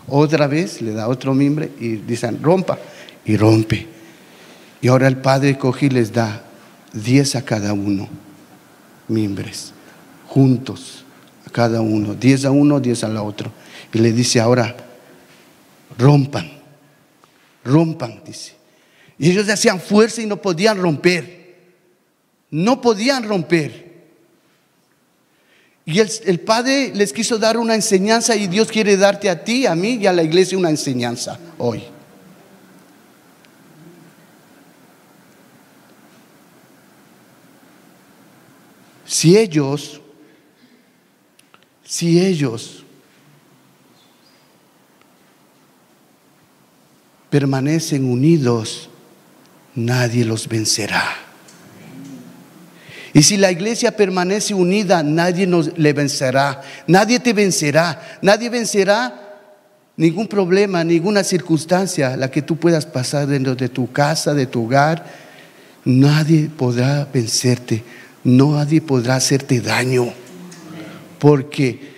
Otra vez le da otro mimbre y dicen, rompa, y rompe. Y ahora el padre coge y les da 10 a cada uno, mimbres, juntos, a cada uno, 10 a uno, 10 al otro. Y le dice, ahora, rompan, dice. Y ellos hacían fuerza y no podían romper. No podían romper. Y el Padre les quiso dar una enseñanza, y Dios quiere darte a ti, a mí y a la iglesia una enseñanza hoy. Si ellos permanecen unidos, nadie los vencerá. Y si la iglesia permanece unida, nadie le vencerá. Nadie te vencerá. Nadie vencerá ningún problema, ninguna circunstancia la que tú puedas pasar dentro de tu casa, de tu hogar. Nadie podrá vencerte. Nadie podrá hacerte daño. Porque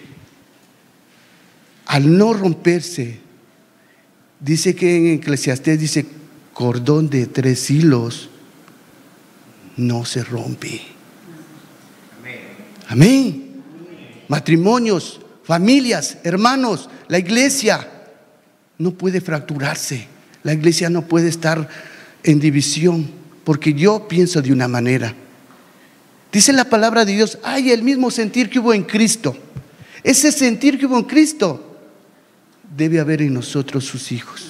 al no romperse, dice que en Eclesiastés dice, cordón de 3 hilos no se rompe. Amén. Matrimonios, familias, hermanos, la iglesia no puede fracturarse. La iglesia no puede estar en división, porque yo pienso de una manera. Dice la palabra de Dios, hay el mismo sentir que hubo en Cristo. Ese sentir que hubo en Cristo debe haber en nosotros, sus hijos.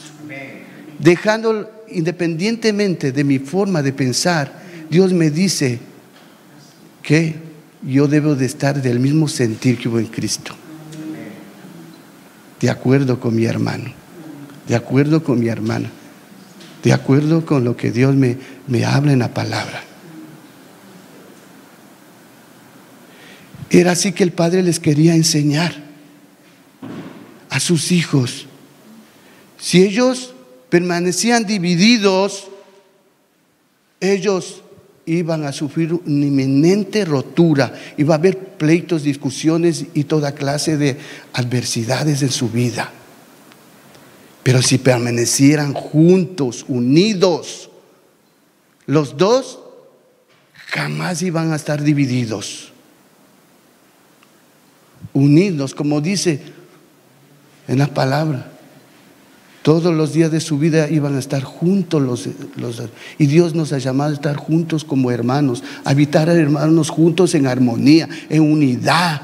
Dejando, independientemente de mi forma de pensar, Dios me dice que yo debo de estar del mismo sentir que hubo en Cristo. De acuerdo con mi hermano, de acuerdo con mi hermana, de acuerdo con lo que Dios me habla en la palabra. Era así que el Padre les quería enseñar a sus hijos. Si ellos permanecían divididos, ellos iban a sufrir una inminente rotura. Iba a haber pleitos, discusiones y toda clase de adversidades en su vida. Pero si permanecieran juntos, unidos, los dos jamás iban a estar divididos. Unidos, como dice en la palabra, todos los días de su vida iban a estar juntos y Dios nos ha llamado a estar juntos como hermanos, a habitar hermanos juntos en armonía, en unidad,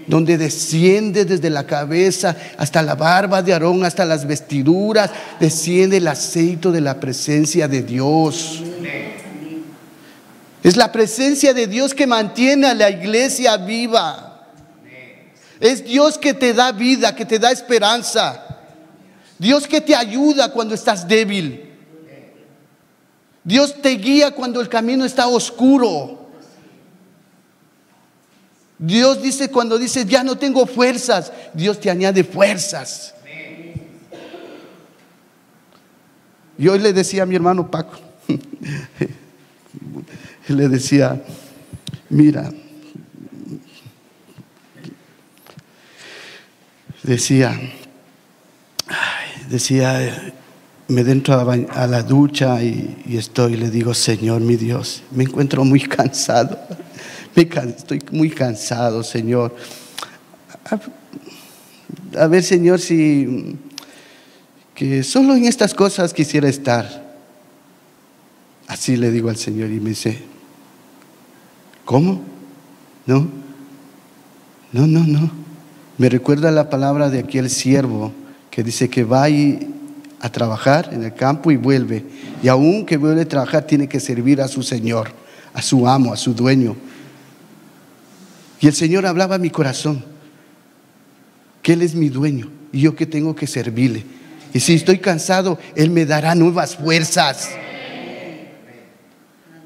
donde desciende desde la cabeza hasta la barba de Aarón, hasta las vestiduras, desciende el aceite de la presencia de Dios. Es la presencia de Dios que mantiene a la iglesia viva. Es Dios que te da vida, que te da esperanza. Dios que te ayuda cuando estás débil. Dios te guía cuando el camino está oscuro. Dios dice, cuando dices ya no tengo fuerzas, Dios te añade fuerzas. Y hoy le decía a mi hermano Paco, le decía, mira, decía, me entro a la ducha y le digo, Señor mi Dios, me encuentro muy cansado. Estoy muy cansado, Señor. A ver, Señor, si que solo en estas cosas quisiera estar. Así le digo al Señor y me dice, ¿cómo? No. Me recuerda la palabra de aquel siervo que dice que va a trabajar en el campo y vuelve. Y aún que vuelve a trabajar, tiene que servir a su Señor, a su amo, a su dueño. Y el Señor hablaba a mi corazón que Él es mi dueño y yo que tengo que servirle. Y si estoy cansado, Él me dará nuevas fuerzas.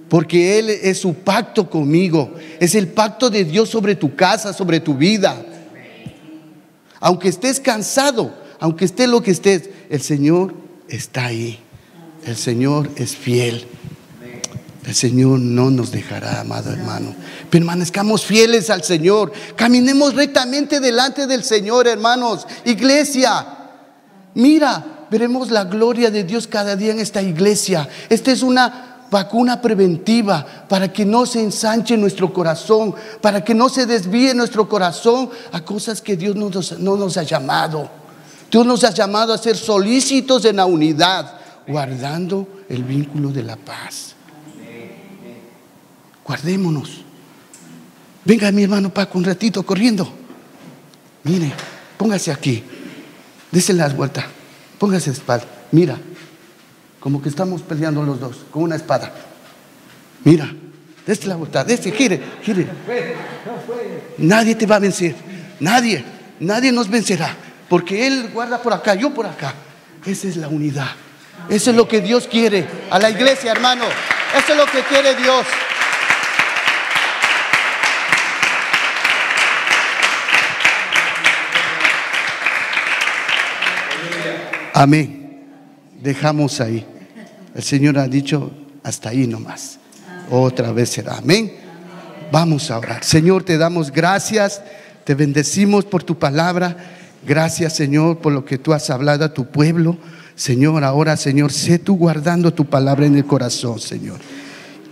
Porque Él es su pacto conmigo. Es el pacto de Dios sobre tu casa, sobre tu vida. Aunque estés cansado, aunque esté lo que estés, el Señor está ahí. El Señor es fiel. El Señor no nos dejará, amado hermano. Permanezcamos fieles al Señor. Caminemos rectamente delante del Señor, hermanos. Iglesia, mira, veremos la gloria de Dios cada día en esta iglesia. Esta es una vacuna preventiva para que no se ensanche nuestro corazón, para que no se desvíe nuestro corazón a cosas que Dios no nos ha llamado. Dios nos ha llamado a ser solícitos en la unidad, guardando el vínculo de la paz. Guardémonos. Venga mi hermano Paco un ratito corriendo. Mire, póngase aquí. Dese la vuelta. Póngase de espalda. Mira, como que estamos peleando los dos con una espada. Mira, dese la vuelta. Dese, gire. Nadie te va a vencer. Nadie nos vencerá. Porque Él guarda por acá, yo por acá. Esa es la unidad. Eso es lo que Dios quiere a la iglesia, hermano. Eso es lo que quiere Dios. Amén. Dejamos ahí. El Señor ha dicho hasta ahí nomás. Otra vez será. Amén. Vamos a orar. Señor, te damos gracias. Te bendecimos por tu palabra. Gracias, Señor, por lo que tú has hablado a tu pueblo. Señor, ahora, Señor, sé tú guardando tu palabra en el corazón, Señor.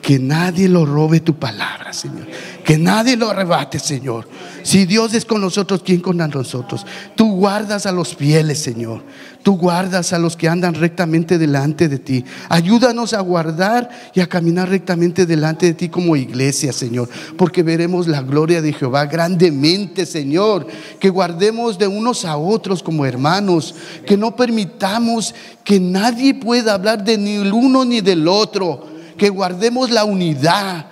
Que nadie lo robe tu palabra, Señor. Que nadie lo arrebate, Señor. Si Dios es con nosotros, ¿quién contra nosotros? Tú guardas a los fieles, Señor. Tú guardas a los que andan rectamente delante de ti. Ayúdanos a guardar y a caminar rectamente delante de ti como iglesia, Señor. Porque veremos la gloria de Jehová grandemente, Señor. Que guardemos de unos a otros como hermanos. Que no permitamos que nadie pueda hablar de ni el uno ni del otro. Que guardemos la unidad,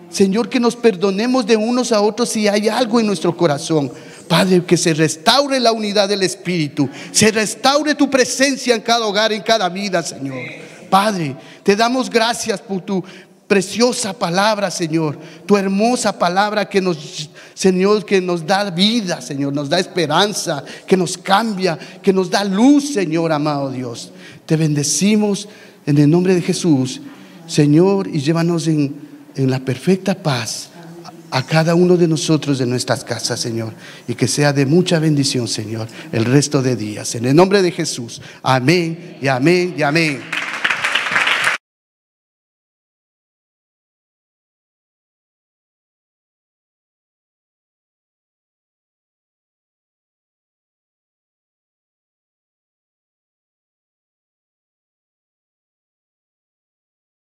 Señor, que nos perdonemos de unos a otros si hay algo en nuestro corazón. Padre, que se restaure la unidad del Espíritu, se restaure tu presencia en cada hogar, en cada vida, Señor. Padre, te damos gracias por tu preciosa palabra, Señor, tu hermosa palabra que nos, Señor, que nos da vida, Señor, nos da esperanza, que nos cambia, que nos da luz, Señor, amado Dios. Te bendecimos en el nombre de Jesús, Señor, y llévanos en la perfecta paz a cada uno de nosotros de nuestras casas, Señor, y que sea de mucha bendición, Señor, el resto de días. En el nombre de Jesús, amén y amén y amén.